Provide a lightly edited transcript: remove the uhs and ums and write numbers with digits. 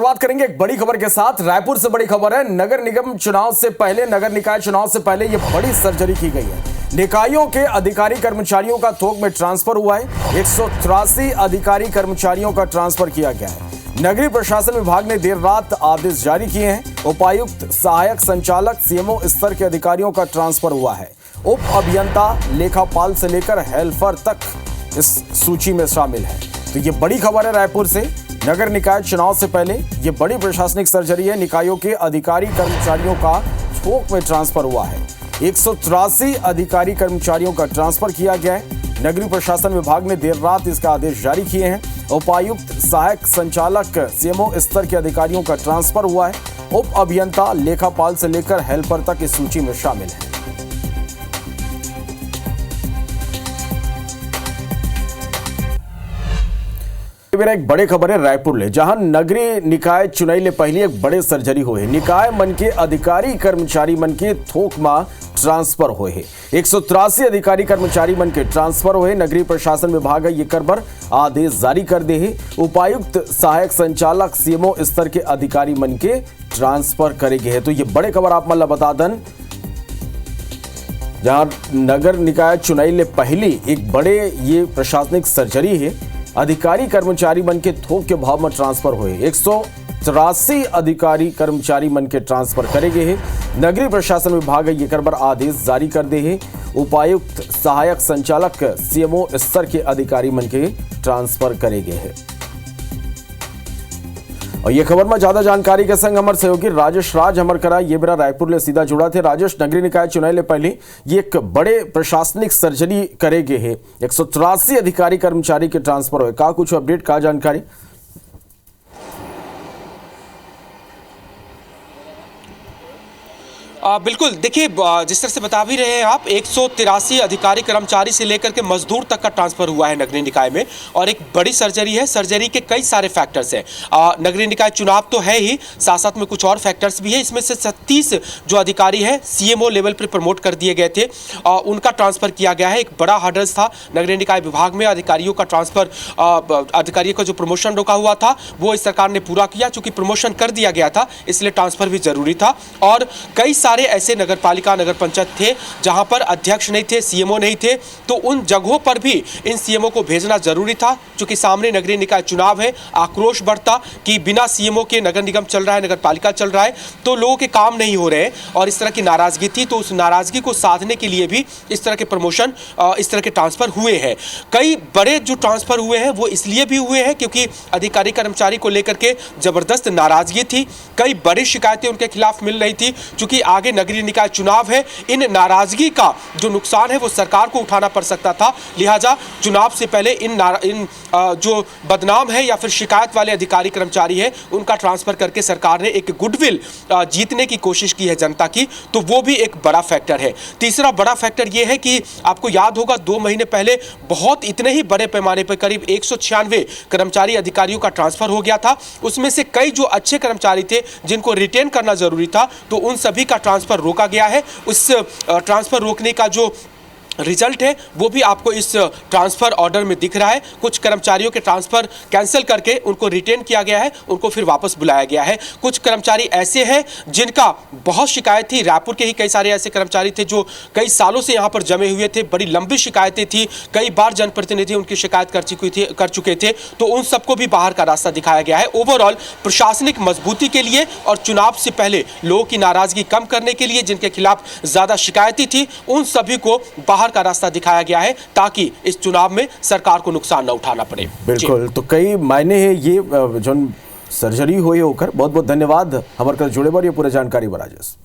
शुरुआत करेंगे एक बड़ी खबर के साथ। रायपुर से बड़ी खबर है। नगर निगम चुनाव से पहले, नगर निकाय चुनाव से पहले ये बड़ी सर्जरी की गई है। निकायों के अधिकारी कर्मचारियों का थोक में ट्रांसफर हुआ है। 183 अधिकारी कर्मचारियों का ट्रांसफर किया गया है। नगरीय प्रशासन विभाग ने देर रात आदेश जारी किए हैं। उपायुक्त, सहायक संचालक, सीएमओ स्तर के अधिकारियों का ट्रांसफर हुआ है। उप अभियंता, लेखापाल से लेकर हेल्पर तक इस सूची में शामिल है। तो ये बड़ी खबर है रायपुर से। नगर निकाय चुनाव से पहले ये बड़ी प्रशासनिक सर्जरी है। निकायों के अधिकारी कर्मचारियों का थोक में ट्रांसफर हुआ है। 183 अधिकारी कर्मचारियों का ट्रांसफर किया गया है। नगरीय प्रशासन विभाग ने देर रात इसका आदेश जारी किए हैं। उपायुक्त, सहायक संचालक, सीएमओ स्तर के अधिकारियों का ट्रांसफर हुआ है। उप अभियंता, लेखापाल से लेकर हेल्पर तक इस सूची में शामिल है। मेरा एक बड़े खबर है रायपुर ले, जहां नगरीय निकाय चुनाव ले पहली एक बड़े सर्जरी हुए है। निकाय मन के अधिकारी कर्मचारी मन के थोक में ट्रांसफर हुए है। 183 अधिकारी कर्मचारी मन के ट्रांसफर हुए। नगरीय प्रशासन विभाग ये करबर आदेश जारी कर दे है। उपायुक्त, सहायक संचालक, सीएमओ स्तर के अधिकारी मन के ट्रांसफर करेंगे है। तो ये बड़े खबर आप मतलब बता दन, जहां नगर निकाय चुनाव ले पहली एक बड़े ये प्रशासनिक सर्जरी है। अधिकारी कर्मचारी मन के थोक के भाव में ट्रांसफर हुए। 183 अधिकारी कर्मचारी मन के ट्रांसफर करेंगे है। नगरीय प्रशासन विभाग ये करबर आदेश जारी कर दे है। उपायुक्त, सहायक संचालक, सीएमओ स्तर के अधिकारी मन के ट्रांसफर करेंगे है। और ये खबर में ज्यादा जानकारी के संग हमारे सहयोगी राजेश राज हमर करा ये मेरा रायपुर ले सीधा जुड़ा थे। राजेश, नगरीय निकाय चुनाव ले पहले ये एक बड़े प्रशासनिक सर्जरी करेगे है। 183 अधिकारी कर्मचारी के ट्रांसफर हुए। का कुछ अपडेट, का जानकारी? बिल्कुल, देखिए जिस तरह से बता भी रहे हैं आप, 183 अधिकारी कर्मचारी से लेकर के मजदूर तक का ट्रांसफर हुआ है नगरीय निकाय में। और एक बड़ी सर्जरी है। सर्जरी के कई सारे फैक्टर्स हैं। नगरीय निकाय चुनाव तो है ही, साथ साथ में कुछ और फैक्टर्स भी है। इसमें से 36 जो अधिकारी हैं सीएमओ लेवल पर प्रमोट कर दिए गए थे, उनका ट्रांसफर किया गया है। एक बड़ा हर्डल्स था नगरीय निकाय विभाग में अधिकारियों का ट्रांसफर। अधिकारियों का जो प्रमोशन रोका हुआ था वो इस सरकार ने पूरा किया। चूंकि प्रमोशन कर दिया गया था इसलिए ट्रांसफर भी जरूरी था। और कई सारे ऐसे नगर पालिका, नगर पंचायत थे जहां पर अध्यक्ष नहीं थे, सीएमओ नहीं थे, तो उन जगहों पर भी इन सीएमओ को भेजना जरूरी था। क्योंकि सामने नगरीय निकाय चुनाव है, आक्रोश बढ़ता कि बिना सीएमओ के नगर निगम चल रहा है, नगर पालिका चल रहा है, तो लोगों के काम नहीं हो रहे हैं और इस तरह की नाराजगी थी। तो उस नाराजगी को साधने के लिए भी इस तरह के प्रमोशन, इस तरह के ट्रांसफर हुए हैं। कई बड़े जो ट्रांसफर हुए हैं वो इसलिए भी हुए हैं क्योंकि अधिकारी कर्मचारी को लेकर के जबरदस्त नाराजगी थी। कई बड़ी शिकायतें उनके खिलाफ मिल रही थी। चूंकि आगे नगरीय निकाय चुनाव है, इन नाराजगी का जो नुकसान है वो सरकार को उठाना पड़ सकता था। लिहाजा चुनाव से पहले इन जो बदनाम है या फिर शिकायत वाले अधिकारी कर्मचारी है उनका ट्रांसफर करके सरकार ने एक गुडविल जीतने की कोशिश की है जनता की। तो वो भी एक बड़ा फैक्टर है। तीसरा बड़ा फैक्टर ये है कि आपको याद होगा 2 महीने पहले बहुत इतने ही बड़े पैमाने पर करीब 196 कर्मचारी अधिकारियों का ट्रांसफर हो गया था। उसमें से कई जो अच्छे कर्मचारी थे जिनको रिटेन करना जरूरी था, तो उन सभी का ट्रांसफर रोका गया है। उस ट्रांसफर रोकने का जो रिजल्ट है वो भी आपको इस ट्रांसफर ऑर्डर में दिख रहा है। कुछ कर्मचारियों के ट्रांसफर कैंसिल करके उनको रिटेन किया गया है, उनको फिर वापस बुलाया गया है। कुछ कर्मचारी ऐसे हैं जिनका बहुत शिकायत थी। रायपुर के ही कई सारे ऐसे कर्मचारी थे जो कई सालों से यहाँ पर जमे हुए थे, बड़ी लंबी शिकायतें थी, कई बार जनप्रतिनिधि उनकी शिकायत कर चुके थे, तो उन सबको भी बाहर का रास्ता दिखाया गया है। ओवरऑल प्रशासनिक मजबूती के लिए और चुनाव से पहले लोगों की नाराजगी कम करने के लिए, जिनके खिलाफ ज्यादा शिकायतें थी, उन सभी को बाहर का रास्ता दिखाया गया है ताकि इस चुनाव में सरकार को नुकसान न उठाना पड़े। बिल्कुल, तो कई मायने है ये जो सर्जरी हुई होकर। बहुत बहुत धन्यवाद हमारे जुड़े बार ये पूरे जानकारी बराजेश।